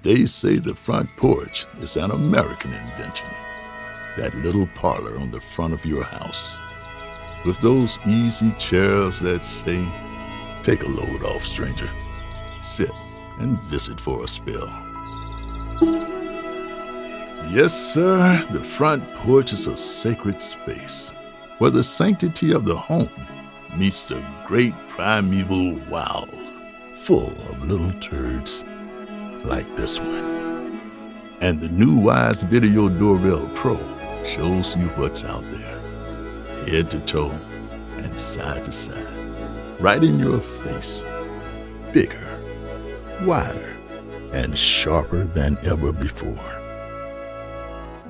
They say the front porch is an American invention. That little parlor on the front of your house, with those easy chairs that say, "Take a load off, stranger. Sit and visit for a spell." Yes, sir, the front porch is a sacred space where the sanctity of the home meets the great primeval wild, full of little turds like this one. And the new Wyze Video Doorbell Pro shows you what's out there, head to toe and side to side, right in your face, bigger, wider, and sharper than ever before.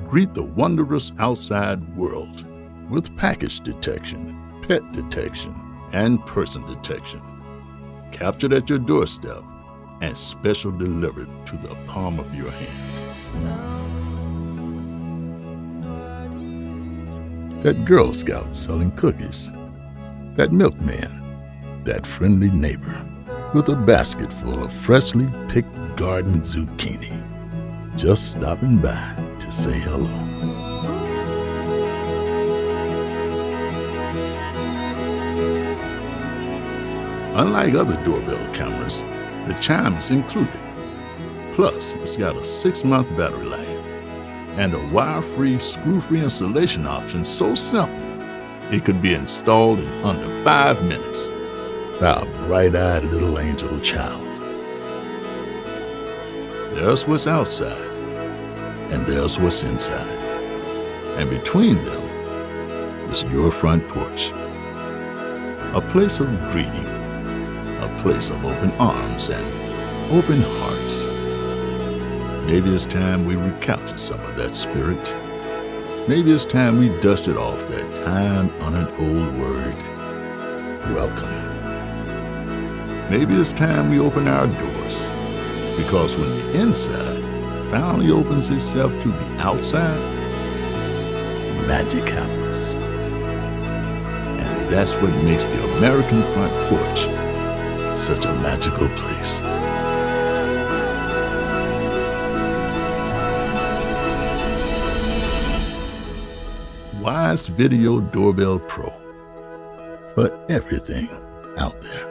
Greet the wondrous outside world with package detection, pet detection, and person detection, captured at your doorstep and special delivered to the palm of your hand. That Girl Scout selling cookies, that milkman, that friendly neighbor with a basket full of freshly picked garden zucchini, just stopping by to say hello. Unlike other doorbell cameras, the Chime is included. Plus, it's got a 6-month battery life and a wire-free, screw-free installation option so simple it could be installed in under 5 minutes by a bright-eyed little angel child. There's what's outside, and there's what's inside. And between them is your front porch, a place of greeting, a place of open arms and open hearts. Maybe it's time we recapture some of that spirit. Maybe it's time we dusted off that time-honored old word, welcome. Maybe it's time we open our doors, because when the inside finally opens itself to the outside, magic happens. And that's what makes the American front porch such a magical place. Wyze Video Doorbell Pro, for everything out there.